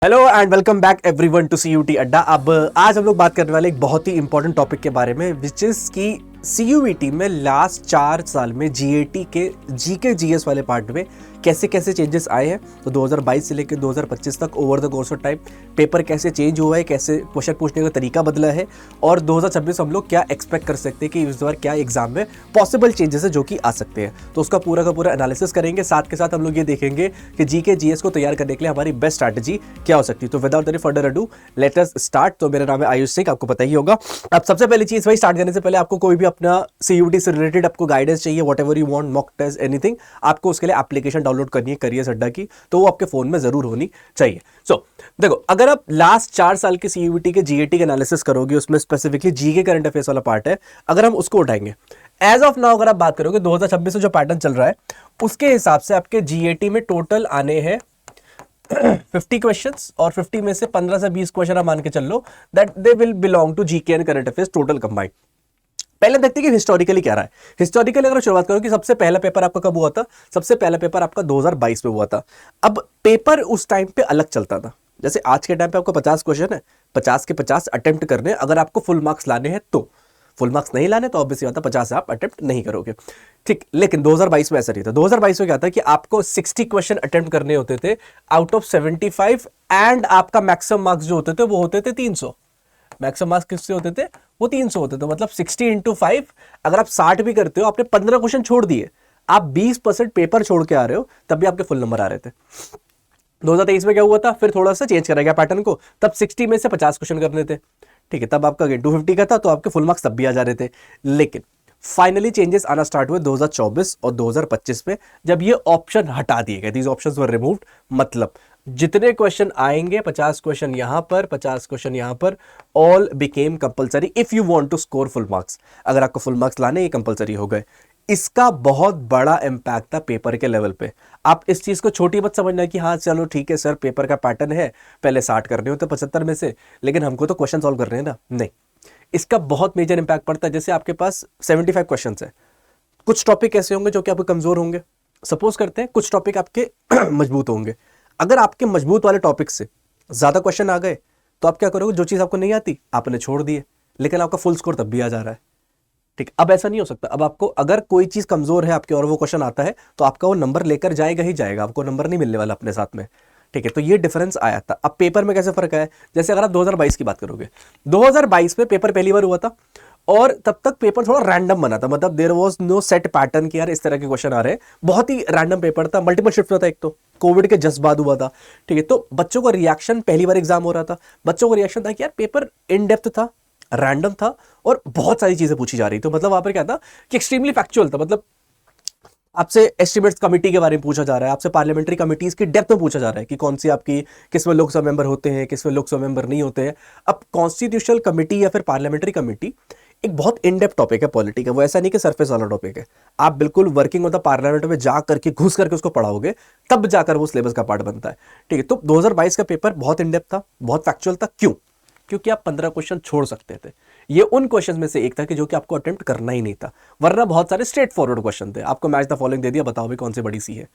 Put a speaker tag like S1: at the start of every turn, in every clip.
S1: Hello and welcome back everyone to CUET Adda. अब आज हम लोग बात करने वाले एक बहुत ही इंपॉर्टेंट टॉपिक के बारे में, विच इज की सीयूईटी में लास्ट 4 साल में जीएटी के जीके जीएस वाले पार्ट में कैसे कैसे चेंजेस आए हैं। तो 2022 से लेकर 2025 तक over the course of time paper कैसे चेंज हुआ है, कैसे क्वेश्चन पूछने का तरीका बदला है, और 2026 हम लोग क्या एक्सपेक्ट कर सकते हैं कि इस बार क्या एग्जाम में पॉसिबल चेंजेस है जो कि आ सकते हैं। तो उसका पूरा का पूरा एनालिसिस करेंगे। साथ के साथ हम लोग ये देखेंगे कि जीके जीएस को तैयार करने के लिए हमारी बेस्ट स्ट्रैटेजी क्या हो सकती है। तो without any further ado let us start. तो मेरा नाम है आयुष सिंह, आपको पता ही होगा। अब सबसे पहली चीज भाई, स्टार्ट करने से पहले आपको कोई भी अपना सीयूटी से रिलेटेड आपको गाइडेंस चाहिए, whatever you want, mock test, anything, आपको उसके लिए एप्लीकेशन डाउनलोड करनी है करियर अड्डा की, तो वो आपके फोन में जरूर होनी चाहिए। सो देखो, अगर आप लास्ट 4 साल के सीयूटी के जीएटी का एनालिसिस करोगे, उसमें स्पेसिफिकली जीके करंट अफेयर्स वाला पार्ट है, अगर हम उसको उठाएंगे एज ऑफ नाउ, अगर आप बात करोगे 2026 से जो पैटर्न चल रहा है उसके हिसाब से आपके जीएटी में टोटल आने हैं 50 क्वेश्चंस, और 50 में से 15 से 20 क्वेश्चन आप मान के चल लो that they will belong to GK and current affairs total combined. पहले देखते हैं कि हिस्टोरिकली क्या रहा है। हिस्टोरिकली अगर शुरुआत करो कि सबसे पहला पेपर आपका कब हुआ था, सबसे पहला पेपर आपका 2022 में हुआ था। अब पेपर उस टाइम पे अलग चलता था। जैसे आज के टाइम पे आपको 50 क्वेश्चन है, 50 के 50 अटेम्प्ट करने, अगर आपको फुल मार्क्स लाने हैं तो। फुल मार्क्स नहीं लाने तो ऑब्वियसली बात है 50 आप अटेम्प्ट नहीं करोगे, ठीक। लेकिन 2022 में ऐसा नहीं था। 2022 में क्या था कि आपको 60 क्वेश्चन अटेम्प्ट करने होते थे आउट ऑफ 75, एंड आपका मैक्सिमम मार्क्स जो होते थे वो होते थे 300। मैक्सिमम मार्क्स किससे होते थे? वो 300 होते थे। मतलब 60 इंटू 5, अगर आप 60 भी करते हो, आपने 15 क्वेश्चन छोड़ दिए, आप 20% पेपर छोड़ के आ रहे हो, तब भी आपके फुल नंबर आ रहे थे। 2023 में क्या हुआ था, फिर थोड़ा सा चेंज करा गया पैटर्न को, तब 60 में से 50 क्वेश्चन करने थे, ठीक है। तब आपका 250 का था, तो आपके फुल मार्क्स तब भी आ जा रहे थे। लेकिन फाइनली चेंजेस आना स्टार्ट हुए 2024 और 2025 में, जब ये ऑप्शन हटा दिए गए, दीज ऑप्शंस वर रिमूव्ड। मतलब जितने क्वेश्चन आएंगे, 50 क्वेश्चन यहां पर, 50 क्वेश्चन यहां पर, all became compulsory if you want to score full marks. अगर आपको फुल मार्क्स लाने, ये कंपलसरी हो गए। इसका बहुत बड़ा इंपैक्ट था पेपर के लेवल पे। आप इस चीज को छोटी मत समझना कि हाँ चलो ठीक है सर, पेपर का पैटर्न है, पहले 60 करने होते 75 में से, लेकिन हमको तो क्वेश्चन सॉल्व करने हैं ना। नहीं, इसका बहुत मेजर इंपैक्ट पड़ता है। जैसे आपके पास 75 क्वेश्चन है, कुछ टॉपिक ऐसे होंगे जो कि आपके कमजोर होंगे, सपोज करते हैं कुछ टॉपिक आपके मजबूत होंगे। अगर आपके मजबूत वाले टॉपिक से ज्यादा क्वेश्चन आ गए, तो आप क्या करोगे? जो चीज आपको नहीं आती आपने छोड़ दिए, लेकिन आपका फुल स्कोर तब भी आ जा रहा है, ठीक। अब ऐसा नहीं हो सकता। अब आपको अगर कोई चीज कमजोर है आपके और वो क्वेश्चन आता है, तो आपका वो नंबर लेकर जाएगा ही जाएगा, आपको नंबर नहीं मिलने वाला अपने साथ में, ठीक है। तो ये डिफरेंस आया था। अब पेपर में कैसे फर्क आया? जैसे अगर आप 2022 की बात करोगे, 2022 में पेपर पहली बार हुआ था, और तब तक पेपर थोड़ा रैंडम बना था। मतलब there was no set pattern कि यार इस तरह के क्वेश्चन आ रहे हैं, बहुत ही रैंडम पेपर था। मल्टीपल शिफ्ट था, एक तो कोविड के जस्ट बाद हुआ था, ठीक है। तो बच्चों का रिएक्शन, पहली बार एग्जाम हो रहा था, बच्चों का रिएक्शन था कि यार पेपर इन डेप्थ था, रैंडम था, और बहुत सारी चीजें पूछी जा रही। तो मतलब वहां पर क्या था कि एक्सट्रीमली फैक्चुअल था। मतलब आपसे एस्टिमेट्स कमेटी के बारे में पूछा जा रहा है, आपसे पार्लियामेंट्री कमिटीज की डेप्थ में पूछा जा रहा है कि कौन सी आपकी, किसमें लोकसभा मेंबर होते हैं, किसमें लोकसभा मेंबर नहीं होते हैं। अब कॉन्स्टिट्यूशनल कमेटी या फिर पार्लियामेंट्री कमेटी एक बहुत इन डेप्थ टॉपिक है पॉलिटी का। वो ऐसा नहीं कि सरफेस वाला टॉपिक है। आप बिल्कुल वर्किंग ऑफ द पार्लियामेंट में जा करके, घुस करके उसको पढ़ाओगे, तब जाकर वो सिलेबस का पार्ट बनता है, ठीक है। तो 2022 का पेपर बहुत इन डेप्थ था, बहुत फैक्चुअल था। क्यों? क्योंकि आप 15 क्वेश्चन छोड़ सकते थे। ये उन क्वेश्चन में से एक था कि जो कि आपको अटेम्प्ट करना ही नहीं था, वरना बहुत सारे स्ट्रेट फॉरवर्ड क्वेश्चन थे। आपको मैच द फॉलोइंग दे दिया, बताओ भी कौन सी बड़ी सी है,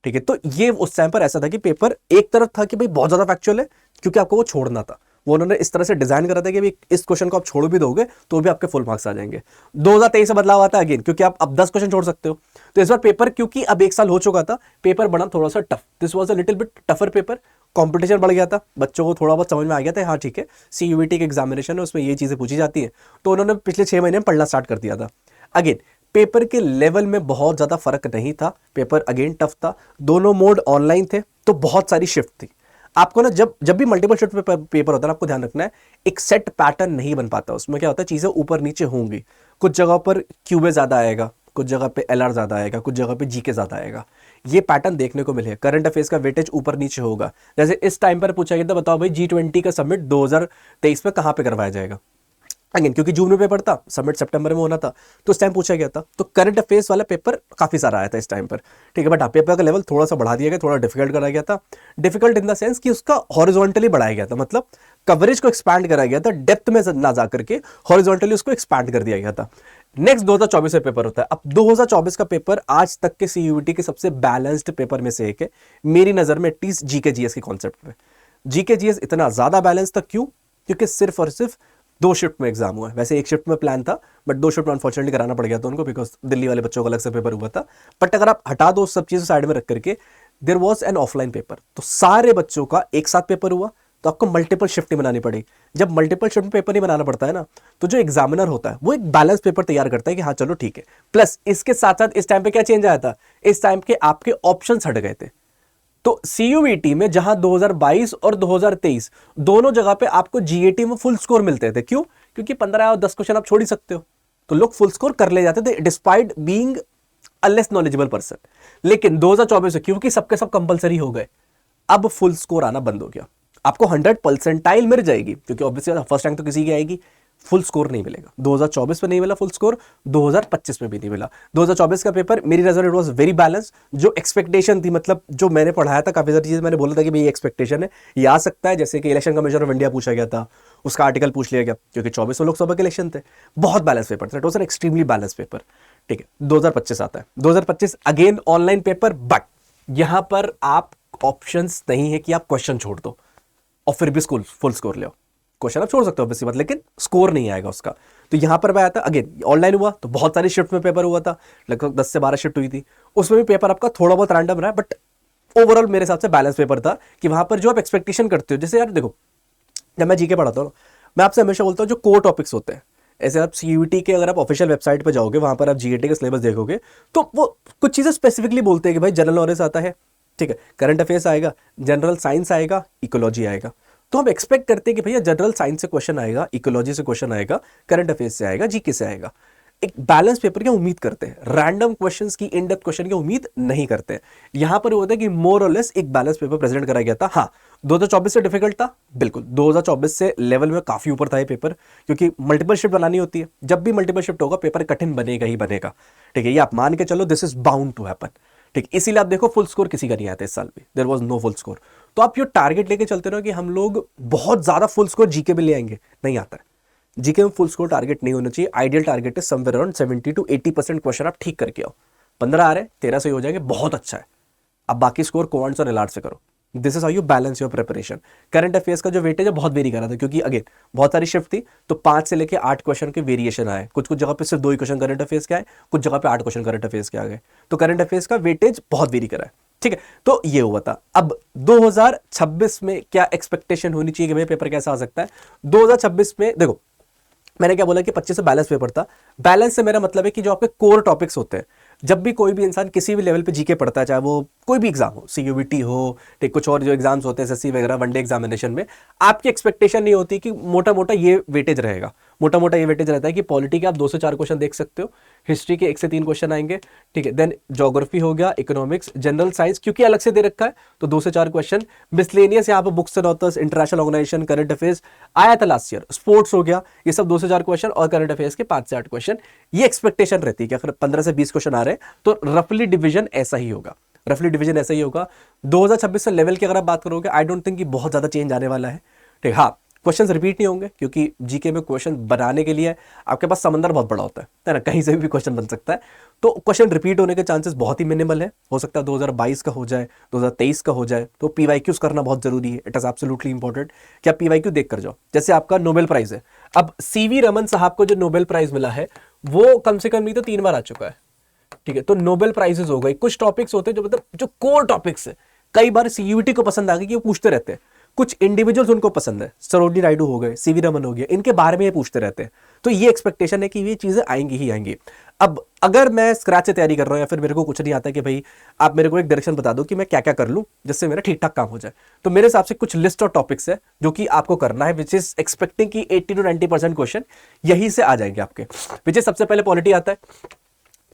S1: ठीक है। तो ये उस टाइम पर ऐसा था कि पेपर एक तरफ था कि भाई बहुत ज्यादा फैक्चुअल है, क्योंकि आपको वो छोड़ना था। वो उन्होंने इस तरह से डिजाइन करा था कि भाई इस क्वेश्चन को आप छोड़ भी दोगे तो भी आपके फुल मार्क्स आ जाएंगे। 2023 से बदलाव आता है अगेन, क्योंकि आप अब 10 क्वेश्चन छोड़ सकते हो। तो इस बार पेपर, क्योंकि अब एक साल हो चुका था, पेपर बना थोड़ा सा tough. This was a little bit tougher paper. Competition बढ़ गया था, बच्चों को थोड़ा बहुत समझ में आ गया था, हाँ ठीक है सीयूईटी के एग्जामिनेशन है, उसमें ये चीजें पूछी जाती हैं। तो उन्होंने पिछले 6 महीने में पढ़ना स्टार्ट कर दिया था। अगेन पेपर के लेवल में बहुत ज्यादा फर्क नहीं था, पेपर अगेन टफ था। दोनों मोड ऑनलाइन थे, तो बहुत सारी शिफ्ट थी। आपको ना जब जब भी मल्टीपल शिफ्ट पेपर होता है, आपको ध्यान रखना है एक सेट पैटर्न नहीं बन पाता। उसमें क्या होता है, चीजें ऊपर नीचे होंगी। कुछ जगह पर क्यूए ज्यादा आएगा, कुछ जगह पे एलआर ज्यादा आएगा, कुछ जगह पे जीके ज्यादा आएगा। ये पैटर्न देखने को मिले। करंट अफेयर्स का वेटेज ऊपर नीचे होगा। जैसे इस टाइम पर पूछा गया था, बताओ भाई G20 का समिट 2023 में कहां पे करवाया जाएगा। अगेन क्योंकि जून में पेपर था, सबमिट सितंबर में होना था, तो उस टाइम पूछा गया था। तो करंट अफेयर्स वाला पेपर काफी सारा आया था इस टाइम पर, ठीक है। बट हाँ, पेपर का लेवल थोड़ा सा बढ़ा दिया गया, थोड़ा डिफिकल्ट कराया गया था। डिफिकल्ट इन द सेंस कि उसका हॉरिजॉन्टली बढ़ाया गया था, मतलब कवरेज को एक्सपैंड कराया गया था, डेप्थ में ना जा करके हॉरिजॉन्टली उसको एक्सपैंड कर दिया गया था। नेक्स्ट 2024 में पेपर होता है। अब 2024 का पेपर आज तक के सीयूईटी के सबसे बैलेंस्ड पेपर में से एक है मेरी नजर में, एटलीस्ट जीके जीएस के कॉन्सेप्ट में। जीके जीएस इतना ज्यादा बैलेंस था, क्यों? क्योंकि सिर्फ और सिर्फ 2 शिफ्ट में एग्जाम हुआ है। वैसे 1 शिफ्ट में प्लान था, बट 2 शिफ्ट में अनफॉर्चुनेटली कराना पड़ गया था उनको, बिकॉज दिल्ली वाले बच्चों का अलग से पेपर हुआ था। बट अगर आप हटा दो सब चीजें साइड में रख करके, there was an offline paper, तो सारे बच्चों का एक साथ पेपर हुआ, तो आपको मल्टीपल शिफ्ट बनानी पड़ी। जब मल्टीपल शिफ्ट पेपर नहीं बनाना पड़ता है ना, तो जो एग्जामिनर होता है वो एक बैलेंस पेपर तैयार करता है कि हाँ चलो ठीक है। प्लस इसके साथ साथ इस टाइम पे क्या चेंज आया था, इस टाइम के आपके ऑप्शंस हट गए थे। तो सीयूईटी में जहां 2022 और 2023 दोनों जगह पे आपको जीएटी में फुल स्कोर मिलते थे, क्यों? क्योंकि 15 और 10 क्वेश्चन आप छोड़ ही सकते हो, तो लोग फुल स्कोर कर ले जाते थे despite being a less knowledgeable person. लेकिन 2024 में क्योंकि सबके सब कंपलसरी हो गए, अब फुल स्कोर आना बंद हो गया। आपको 100 परसेंटाइल मिल जाएगी, क्योंकि ऑब्वियसली फर्स्ट रैंक तो किसी की आएगी, फुल स्कोर नहीं मिलेगा। 2024 में नहीं मिला फुल स्कोर, 2025 में भी नहीं मिला। 2024 का पेपर मेरी नजर इट वाज वेरी बैलेंस। जो एक्सपेक्टेशन थी, मतलब जो मैंने पढ़ाया था, काफी सारी चीजें मैंने बोला था कि भाई ये एक्सपेक्टेशन है, ये आ सकता है। जैसे कि इलेक्शन कमीशन ऑफ इंडिया पूछा गया था, उसका आर्टिकल पूछ लिया गया, क्योंकि 24 लोकसभा के इलेक्शन थे। बहुत बैलेंस पेपर था, it was an extremely balance paper. ठीक है, 2025 आता है, 2025 अगेन ऑनलाइन पेपर, बट यहां पर आप ऑप्शंस नहीं है कि आप क्वेश्चन छोड़ दो और फिर भी फुल स्कोर ले। क्वेश्चन आप छोड़ सकते हो बेसिक बात, लेकिन स्कोर नहीं आएगा उसका। तो यहां पर मैं आया था, अगेन ऑनलाइन हुआ तो बहुत सारी शिफ्ट में पेपर हुआ था, लगभग 10 से 12 शिफ्ट हुई थी। उसमें भी पेपर आपका थोड़ा बहुत रैंडम रहा, बट ओवरऑल मेरे हिसाब से बैलेंस पेपर था। कि वहां पर जो आप एक्सपेक्टेशन करते हो, जैसे यार देखो, जब मैं जीके पढ़ाता हूँ, मैं आपसे हमेशा बोलता हूँ जो कोर टॉपिक्स होते हैं, ऐसे आप सीयूटी के अगर आप ऑफिशियल वेबसाइट पर जाओगे, वहां पर आप जीएटी का सिलेबस देखोगे, तो वो कुछ चीजें स्पेसिफिकली बोलते हैं कि भाई जनरल नॉलेज आता है, ठीक है, करंट अफेयर्स आएगा, जनरल साइंस आएगा, इकोलॉजी आएगा। तो हम एक्सपेक्ट करते हैं कि भैया जनरल साइंस से क्वेश्चन आएगा, इकोलॉजी से क्वेश्चन आएगा, करंट अफेयर्स से आएगा, जीके से आएगा। एक बैलेंस पेपर की उम्मीद करते हैं, रैंडम क्वेश्चंस की, इन डेप्थ क्वेश्चन की उम्मीद नहीं करते हैं। यहां पर होता है कि मोर और लेस एक बैलेंस पेपर प्रेजेंट करा गया था। हाँ, 2024 से डिफिकल्ट था, बिल्कुल 2024 से लेवल में काफी ऊपर था ये पेपर, क्योंकि मल्टीपल शिफ्ट बनानी होती है। जब भी मल्टीपल शिफ्ट होगा, पेपर कठिन बनेगा ही बनेगा। ठीक है, ये आप मान के चलो, this is bound to happen. ठीक, इसीलिए आप देखो फुल स्कोर किसी का नहीं आता इस साल भी, there was no full score. तो आप ये टारगेट लेके चलते रहो कि हम लोग बहुत ज्यादा फुल स्कोर जीके में ले आएंगे, नहीं आता है। जीके में फुल स्कोर टारगेट नहीं होना चाहिए। आइडियल टारगेट है समवेयर अराउंड 70 to 80% क्वेश्चन आप ठीक करके आओ। 15 आ रहे हैं, 13 से हो जाएंगे, बहुत अच्छा है। अब बाकी स्कोर क्वांट्स और एलआर से करो। This is how you balance your preparation. Current affairs का जो वेटेज है बहुत वेरी कर रहा था, क्योंकि अगेन बहुत सारी शिफ्ट थी, तो 5 से लेकर 8 क्वेश्चन के वेरिएशन आए। कुछ कुछ जगह पे सिर्फ 2 ही क्वेश्चन करंट अफेयर्स के आए, कुछ जगह पे 8 क्वेश्चन करंट अफेयर्स के आ गए। तो करंट अफेयर्स का वेटेज बहुत वेरी करा है। ठीक है, तो ये हुआ था। अब 2026 में क्या एक्सपेक्टेशन होनी चाहिए कि भाई पेपर कैसा आ सकता है? 2026 में देखो, मैंने क्या बोला कि 25 से बैलेंस पेपर था। बैलेंस से मेरा मतलब है कि जो आपके कोर टॉपिक्स होते हैं, जब भी कोई भी इंसान किसी भी लेवल पे जीके पढ़ता है, चाहे वो कोई भी एग्जाम हो, सीयूबीटी हो, ठीक, कुछ और जो एग्जाम्स होते हैं एसएससी वगैरह, वनडे एग्जामिनेशन में, आपकी एक्सपेक्टेशन नहीं होती कि मोटा मोटा ये वेटेज रहेगा। मोटा मोटा ये वेटेज रहता है कि पॉलिटी के आप 2 से 4 क्वेश्चन देख सकते हो, हिस्ट्री के 1 से 3 क्वेश्चन आएंगे, ठीक है, देन ज्योग्राफी हो गया, इकोनॉमिक्स, जनरल साइंस क्योंकि अलग से दे रखा है तो 2 से 4 क्वेश्चन, मिसलेनियस यहाँ पर books and authors, international organization, current affairs आया था लास्ट ईयर, स्पोर्ट्स हो गया, ये सब 2 से 4 क्वेश्चन, और करंट अफेयर्स के 5 से 8 क्वेश्चन। ये एक्सपेक्टेशन रहती है कि अगर 15 से 20 क्वेश्चन आ रहे हैं तो रफली डिवीजन ऐसा ही होगा, रफली डिवीजन ऐसा ही होगा। 2026 से लेवल की अगर आप बात करोगे, आई डोंट थिंक कि बहुत ज्यादा चेंज आने वाला है। ठीक, हाँ, क्वेश्चंस रिपीट नहीं होंगे, क्योंकि जीके में क्वेश्चन बनाने के लिए आपके पास समंदर बहुत बड़ा होता है ना, कहीं से भी क्वेश्चन बन सकता है। तो क्वेश्चन रिपीट होने के चांसेस बहुत ही मिनिमल है। हो सकता है 2022 का हो जाए, 2023 का हो जाए। तो पीवाईक्यूज करना बहुत जरूरी है, इट इज एब्सोल्युटली इंपॉर्टेंट कि आप पीवाईक्यू देख कर जाओ। जैसे आपका नोबेल प्राइज है, अब सीवी रमन साहब को जो नोबेल प्राइज मिला है वो कम से कम नहीं तो 3 बार आ चुका है। ठीक है, तो नोबेल प्राइजेस हो गए। कुछ टॉपिक्स होते हैं जो मतलब जो कोर टॉपिक्स है, कई बार सीयूईटी को पसंद आ गई कि वो पूछते रहते हैं। कुछ इंडिविजुअल्स उनको पसंद है, सरोजिनी नायडू हो गए, सीवी रमन हो गया, इनके बारे में ये पूछते रहते हैं। तो ये एक्सपेक्टेशन है कि ये चीजें आएंगी ही आएंगी। अब अगर मैं स्क्रैच से तैयारी कर रहा हूं या फिर मेरे को कुछ नहीं आता कि भाई आप मेरे को एक डायरेक्शन बता दो कि मैं क्या क्या कर लूं जिससे मेरा ठीक ठाक काम हो जाए, तो मेरे हिसाब से कुछ लिस्ट और टॉपिक्स है जो कि आपको करना है, विच इज एक्सपेक्टिंग कि 80 to 90% क्वेश्चन यही से आ जाएंगे आपके। विच इज सबसे पहले पॉलिटी आता है,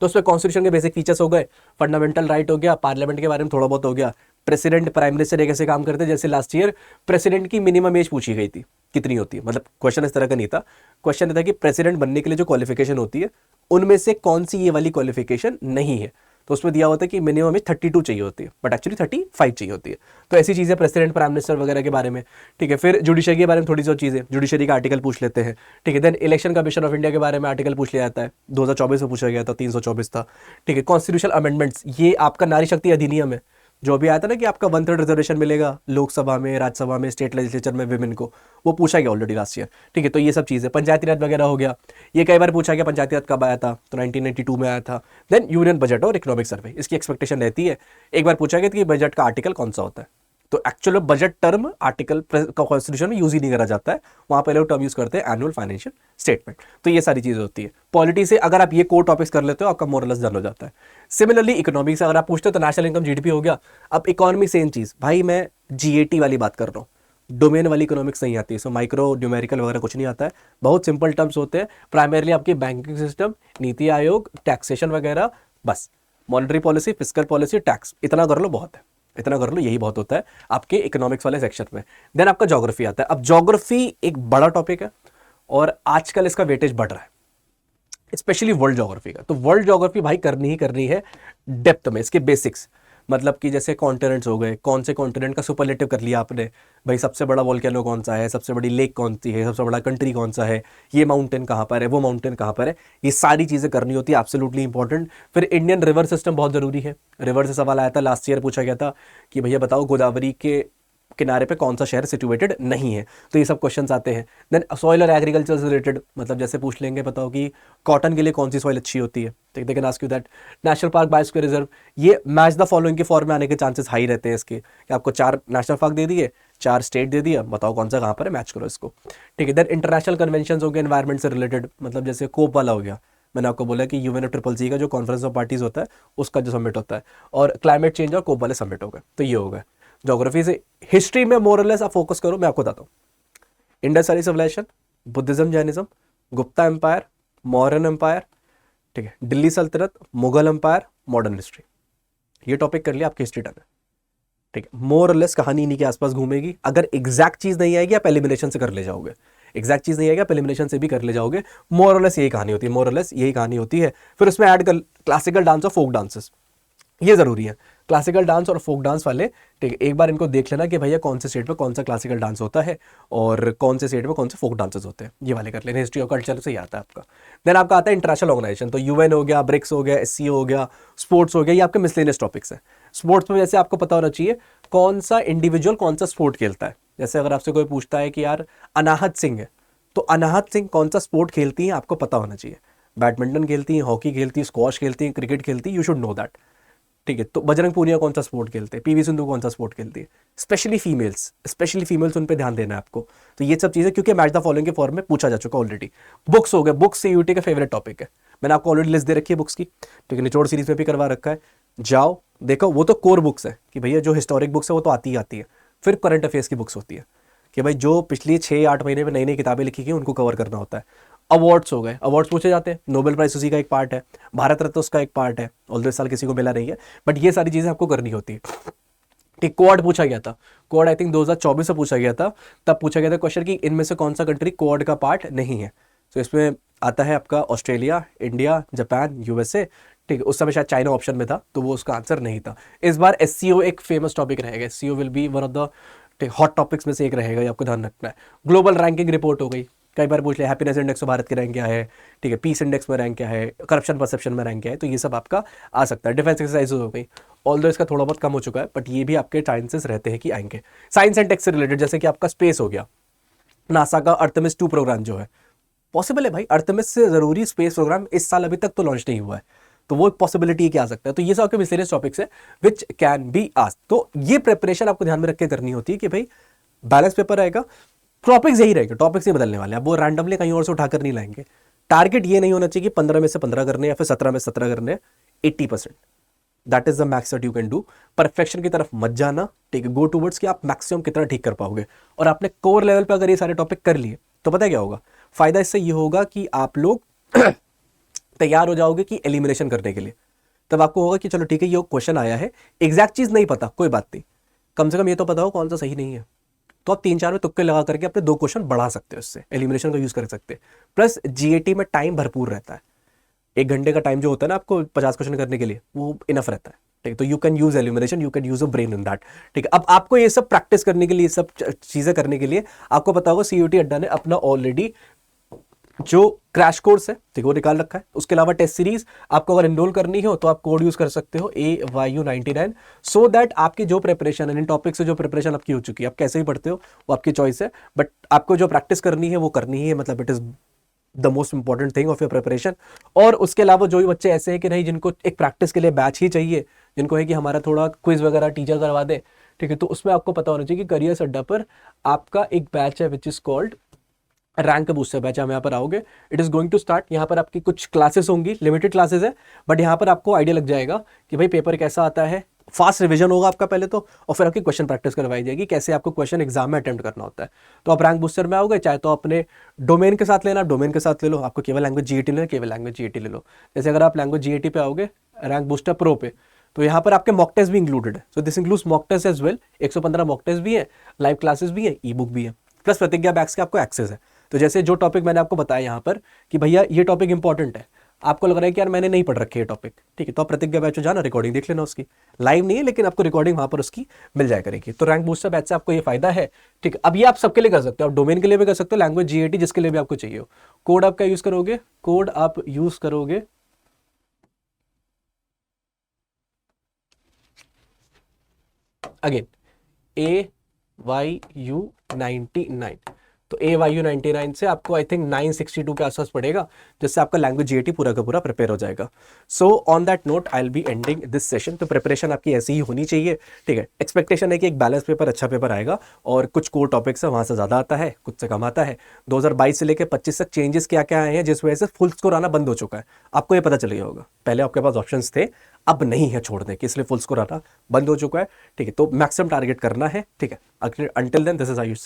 S1: तो उसमें कॉन्स्टिट्यूशन के बेसिक फीचर्स हो गए, फंडामेंटल राइट हो गया, पार्लियामेंट के बारे में थोड़ा बहुत हो गया, प्रेसिडेंट प्राइम मिनिस्टर एक ऐसे काम करते हैं। जैसे लास्ट ईयर प्रेसिडेंट की मिनिमम एज पूछी गई थी, कितनी होती है, मतलब क्वेश्चन इस तरह का नहीं था। क्वेश्चन था कि प्रेसिडेंट बनने के लिए जो क्वालिफिकेशन होती है उनमें से कौन सी ये वाली क्वालिफिकेशन नहीं है। तो उसमें दिया होता है कि मिनिमम एज 32 चाहिए होती है, बट एक्चुअली 35 चाहिए होती है। तो ऐसी चीजें प्रेसिडेंट प्राइम मिनिस्टर वगैरह के बारे में। ठीक है, फिर जुडिशरी के बारे में थोड़ी सी चीजें, जुडिशरी का आर्टिकल पूछ लेते हैं। ठीक है, then election commission of India के बारे में आर्टिकल पूछ लिया जाता है, 2024 में पूछा गया था, 324 था। ठीक है, कॉन्स्टिट्यूशनल अमेंडमेंट्स, ये आपका नारी शक्ति अधिनियम है जो भी आया था ना कि आपका 1/3 रिजर्वेशन मिलेगा लोकसभा में, राज्यसभा में, स्टेट लेजिस्लेचर में विमेन को, वो पूछा गया ऑलरेडी लास्ट ईयर। ठीक है, तो ये सब चीज़ें, पंचायती राज वगैरह हो गया, ये कई बार पूछा गया पंचायती राज कब आया था, तो 1992 में आया था। देन यूनियन बजट और इकोनॉमिक सर्वे, इसकी एक्सपेक्टेशन रहती है। एक बार पूछा गया कि बजट का आर्टिकल कौन सा होता है, तो actual budget term article constitution में यूज ही नहीं करा जाता है, वहां पे लोग टर्म यूज करते हैं एनुअल फाइनेंशियल स्टेटमेंट। तो ये सारी चीजें होती है। पॉलिटी से अगर आप ये कोर टॉपिक्स कर लेते हो, आपका मोरलेस डन हो जाता है। सिमिलरली इकोनॉमिक्स से अगर आप पूछते हो तो नेशनल इनकम, जीडीपी हो गया। अब इकोनॉमी सेम चीज, भाई मैं जीएटी वाली बात कर रहा हूँ, डोमेन वाली इकोनॉमिक्स नहीं आती है, सो माइक्रो न्यूमेरिकल वगैरह कुछ नहीं आता है, बहुत सिंपल टर्म्स होते हैं। प्राइमरली आपकी banking system, NITI Aayog, taxation वगैरह, बस monetary policy, fiscal policy, tax, इतना कर लो बहुत है, इतना कर लो, यही बहुत होता है आपके इकोनॉमिक्स वाले सेक्शन में। देन आपका ज्योग्राफी आता है। अब ज्योग्राफी एक बड़ा टॉपिक है और आजकल इसका वेटेज बढ़ रहा है, स्पेशली वर्ल्ड ज्योग्राफी का। तो वर्ल्ड ज्योग्राफी भाई करनी ही करनी है डेप्थ में, इसके बेसिक्स, मतलब कि जैसे कॉन्टिनेंट्स हो गए, कौन से कॉन्टिनेंट का सुपरलेटिव कर लिया आपने, भाई सबसे बड़ा वोल्केनो कौन सा है, सबसे बड़ी लेक कौन सी है, सबसे बड़ा कंट्री कौन सा है, ये माउंटेन कहाँ पर है, वो माउंटेन कहाँ पर है, ये सारी चीज़ें करनी होती है, एब्सोल्युटली इंपॉर्टेंट। फिर इंडियन रिवर सिस्टम बहुत ज़रूरी है। रिवर से सवाल आया था लास्ट ईयर, पूछा गया था कि भैया बताओ गोदावरी के किनारे पे कौन सा शहर सिचुएटेड नहीं है, तो ये सब क्वेश्चंस आते हैं। देन सॉइल और एग्रीकल्चर से रिलेटेड, मतलब जैसे पूछ लेंगे बताओ कि कॉटन के लिए कौन सी सॉइल अच्छी होती है, ठीक, they can ask you that. National park, biosphere reserve, ये मैच द फॉलोइंग के फॉर्म में आने के चांसेस हाई रहते हैं इसके, कि आपको 4 नेशनल पार्क दे दिए, 4 स्टेट दे दिया, बताओ कौन सा कहाँ पर है, मैच करो इसको। ठीक है, देन इंटरनेशनल कन्वेंशन हो गए एनवायरमेंट से रिलेटेड, मतलब जैसे कोप वाला हो गया, मैंने आपको बोला कि UNFCCC का जो कॉन्फ्रेंस ऑफ पार्टीज होता है उसका जो समिट होता है, और क्लाइमेट चेंज और कोप वाले समिट हो गए, तो ये हो गए ज्योग्राफी से। हिस्ट्री में मोरलेस आप फोकस करो, मैं आपको बताता हूँ, Indus valley civilization, Buddhism, Jainism, Gupta empire, Mauryan empire, ठीक है, दिल्ली सल्तनत, मुगल एम्पायर, मॉडर्न हिस्ट्री, ये टॉपिक कर लिया, आपकी हिस्ट्री डन है। ठीक है, मोरलेस कहानी इन्हीं के आसपास घूमेगी। अगर एग्जैक्ट चीज नहीं आएगी आप एलिमिनेशन से कर ले जाओगे, एग्जैक्ट चीज नहीं आएगी आप एलिमिनेशन से भी कर ले जाओगे। मोरलेस यही कहानी होती है, मोरलेस यही कहानी होती है। फिर उसमें ऐड कर क्लासिकल डांस और फोक डांसेस, ये जरूरी है, क्लासिकल डांस और फोक डांस वाले। ठीक है, एक बार इनको देख लेना कि भैया कौन से स्टेट में कौन सा क्लासिकल डांस होता है और कौन से स्टेट में कौन से फोक डांसेस होते हैं, ये वाले कर लेना, हिस्ट्री और कल्चर से ही आता है आपका। देन आपका आता है इंटरनेशनल ऑर्गेनाइजेशन, तो UN हो गया, ब्रिक्स हो गया, SCO हो गया, स्पोर्ट्स हो गया, ये आपके मिसलेनियस टॉपिक्स है। स्पोर्ट्स में जैसे आपको पता होना चाहिए कौन सा इंडिविजुअल कौन सा स्पोर्ट खेलता है। जैसे अगर आपसे कोई पूछता है कि यार अनाहत सिंह है, तो अनाहत सिंह कौन सा स्पोर्ट खेलती हैं आपको पता होना चाहिए। बैडमिंटन खेलती हैं, हॉकी खेलती हैं, स्क्वॉश खेलती हैं, क्रिकेट खेलती हैं, यू शुड नो दैट। ठीक है, तो बजरंग पूनिया कौन सा स्पोर्ट खेलते हैं, PV सिंधु कौन सा स्पोर्ट खेलती है, स्पेशली फीमेल्स उन पे ध्यान देना है आपको। तो ये सब चीज़ें क्योंकि मैच द फॉलोइंग के फॉर्म में पूछा जा चुका ऑलरेडी। बुक्स हो गए, बुक्स CUT का फेवरेट टॉपिक है, मैंने आपको ऑलरेडी लिस्ट दे रखी है बुक्स की, ठीक है, निचोड़ सीरीज में भी करवा रखा है, जाओ देखो, वो तो कोर बुक्स है कि भैया जो हिस्टोरिक बुक्स है वो तो आती ही आती है। फिर करंट अफेयर्स की बुक्स होती है कि भाई जो पिछली 6-8 महीने में नई नई किताबें लिखी गई उनको कवर करना होता है। अवार्ड्स हो गए, अवार्ड्स पूछे जाते हैं, नोबेल प्राइज उसी का एक पार्ट है, भारत रत्न उसका एक पार्ट है, ऑल्दो इस साल किसी को मिला नहीं है, बट ये सारी चीज़ें आपको करनी होती है। ठीक, क्वाड पूछा गया था, क्वाड आई थिंक 2024 से पूछा गया था, तब पूछा गया था क्वेश्चन कि इनमें से कौन सा कंट्री क्वाड का पार्ट नहीं है। तो इसमें आता है आपका ऑस्ट्रेलिया, इंडिया, जापान, USA। ठीक है, उस समय शायद चाइना ऑप्शन में था, तो वो उसका आंसर नहीं था। इस बार SCO एक फेमस टॉपिक रहेगा, SCO will be one of the hot topics में से एक रहेगा, ये आपको ध्यान रखना है। ग्लोबल रैंकिंग रिपोर्ट हो गई, कई बार पूछ लिया हैप्पीनेस इंडेक्स में भारत की रैंक क्या है, ठीक है, पीस इंडेक्स में रैंक क्या है, करप्शन परसेप्शन में रैंक क्या है, तो ये सब आपका आ सकता है। डिफेंस एक्सरसाइज हो गई, ऑल्दो इसका थोड़ा बहुत कम हो चुका है, बट ये भी आपके चांसेस रहते हैं कि आएंगे। साइंस एंड टेक से रिलेटेड, जैसे कि आपका स्पेस हो गया, नासा का आर्टेमिस 2 प्रोग्राम जो है, पॉसिबल है भाई आर्टेमिस से जरूरी स्पेस प्रोग्राम इस साल अभी तक तो लॉन्च नहीं हुआ है, तो वो एक पॉसिबिलिटी क्या आ सकता है। तो ये सब आपके मिसलेनियस टॉपिक्स है विच कैन बी आस्क्ड। तो ये प्रिपरेशन आपको ध्यान में रख के करनी होती है कि भाई बैलेंस पेपर रहेगा, टॉपिक्स यही रहेगा, टॉपिक्स नहीं बदलने वाले, अब वो रैंडमली कहीं और से उठाकर नहीं लाएंगे। टारगेट ये नहीं होना चाहिए कि 15 में से 15 करने या फिर 17 में 17 करने, 80%, that is the max that you can do. Perfection की तरफ मत जाना, ठीक है, गो टूवर्ड्स कि आप मैक्सिमम कितना ठीक कर पाओगे। और आपने कोर लेवल पे अगर ये सारे टॉपिक कर लिए तो पता है क्या होगा, फायदा इससे ये होगा कि आप लोग तैयार हो जाओगे कि एलिमिनेशन करने के लिए। तब आपको होगा कि चलो ठीक है, ये क्वेश्चन आया है, एग्जैक्ट चीज नहीं पता, कोई बात नहीं, कम से कम ये तो पता हो कौन सा सही नहीं है, तो आप 3-4 में तुक्के लगा करके अपने 2 क्वेश्चन बढ़ा सकते हो, इससे एलिमिनेशन का यूज कर सकते हैं। प्लस GAT में टाइम भरपूर रहता है, 1 घंटे का टाइम जो होता है ना आपको 50 क्वेश्चन करने के लिए, वो इनफ रहता है। ठीक है, तो you can use elimination, you can use a brain in that. ठीक है, अब आपको ये सब प्रैक्टिस करने के लिए, सब चीजें करने के लिए आपको पता होगा CUT अड्डा ने अपना ऑलरेडी जो क्रैश कोर्स है ठीक है वो निकाल रखा है। उसके अलावा टेस्ट सीरीज आपको अगर इनरोल करनी हो तो आप कोड यूज कर सकते हो AYU99, सो दैट आपकी जो प्रिपरेशन है इन टॉपिक से जो प्रिपरेशन आपकी हो चुकी है, आप कैसे ही पढ़ते हो वो आपकी चॉइस है, बट आपको जो प्रैक्टिस करनी है वो करनी ही है, मतलब it is the most important thing of your preparation. और उसके अलावा जो भी बच्चे ऐसे हैं कि नहीं जिनको एक प्रैक्टिस के लिए बैच ही चाहिए, जिनको है कि हमारा थोड़ा क्विज वगैरह टीचर करवा दे, ठीक है, तो उसमें आपको पता होना चाहिए कि करियर अड्डा पर आपका एक बैच है which is called rank booster batch. हम यहाँ पर आओगे, it is going to start. यहाँ पर आपकी कुछ क्लासेस होंगी, लिमिटेड क्लासेस है, बट यहाँ पर आपको आइडिया लग जाएगा कि भाई पेपर कैसा आता है। फास्ट रिवीजन होगा आपका पहले तो, और फिर आपकी क्वेश्चन प्रैक्टिस करवाई जाएगी कैसे आपको क्वेश्चन एग्जाम में अटेम्प्ट करना होता है। तो आप रैंक बूस्टर में आओगे, चाहे तो अपने डोमेन के साथ लेना, डोमेन के साथ ले लो, आपको केवल लैंग्वेज जीएटी लेना, केवल लैंग्वेज जीएटी ले लो। जैसे अगर आप लैंग्वेज जीएटी पे आओगे रैंक बूस्टर प्रो पे, तो यहाँ पर आपके मॉक टेस्ट भी इंक्लूडेड है। So this includes mock test as well, 115 mock test भी है, लाइव क्लासेस भी है, ई बुक भी है, प्लस प्रतिज्ञा बैग्स के आपको एक्सेस है। तो जैसे जो टॉपिक मैंने आपको बताया यहाँ पर कि भैया ये टॉपिक इंपॉर्टेंट है, आपको लग रहा है कि यार मैंने नहीं पढ़ रखी है टॉपिक, ठीक है, तो आप प्रतिज्ञा बैच में जाना, रिकॉर्डिंग देख लेना उसकी, लाइव नहीं है लेकिन आपको रिकॉर्डिंग वहां पर उसकी मिल जाया करेगी। तो रैंक बूस्टर बैच से आपको ये फायदा है, ठीक है। अब ये आप सबके लिए कर सकते हो, आप डोमेन के लिए भी कर सकते हो, लैंग्वेज जीएटी जिसके लिए भी आपको चाहिए हो। कोड आप क्या यूज करोगे, कोड आप यूज करोगे अगेन AYU99। तो AYU99 से आपको आई थिंक 962 के आसपास पड़ेगा, जिससे आपका लैंग्वेज जीएटी पूरा का पूरा प्रिपेयर हो जाएगा। So on that note I will be ending this session. तो प्रिपरेशन आपकी ऐसी ही होनी चाहिए, ठीक है। एक्सपेक्टेशन है कि एक बैलेंस पेपर, अच्छा पेपर आएगा, और कुछ कोर टॉपिक्स है वहां से ज्यादा आता है, कुछ से कम आता है। 2022 से लेकर 25 तक चेंजेस क्या क्या आए हैं जिस वजह से फुल स्कोर आना बंद हो चुका है, आपको ये पता चल गया होगा। पहले आपके पास ऑप्शंस थे, अब नहीं है छोड़ने के, इसलिए फुल स्कोर आना बंद हो चुका है, ठीक है। तो मैक्सिमम टारगेट करना है, ठीक है। Until then this is Ayush Singh.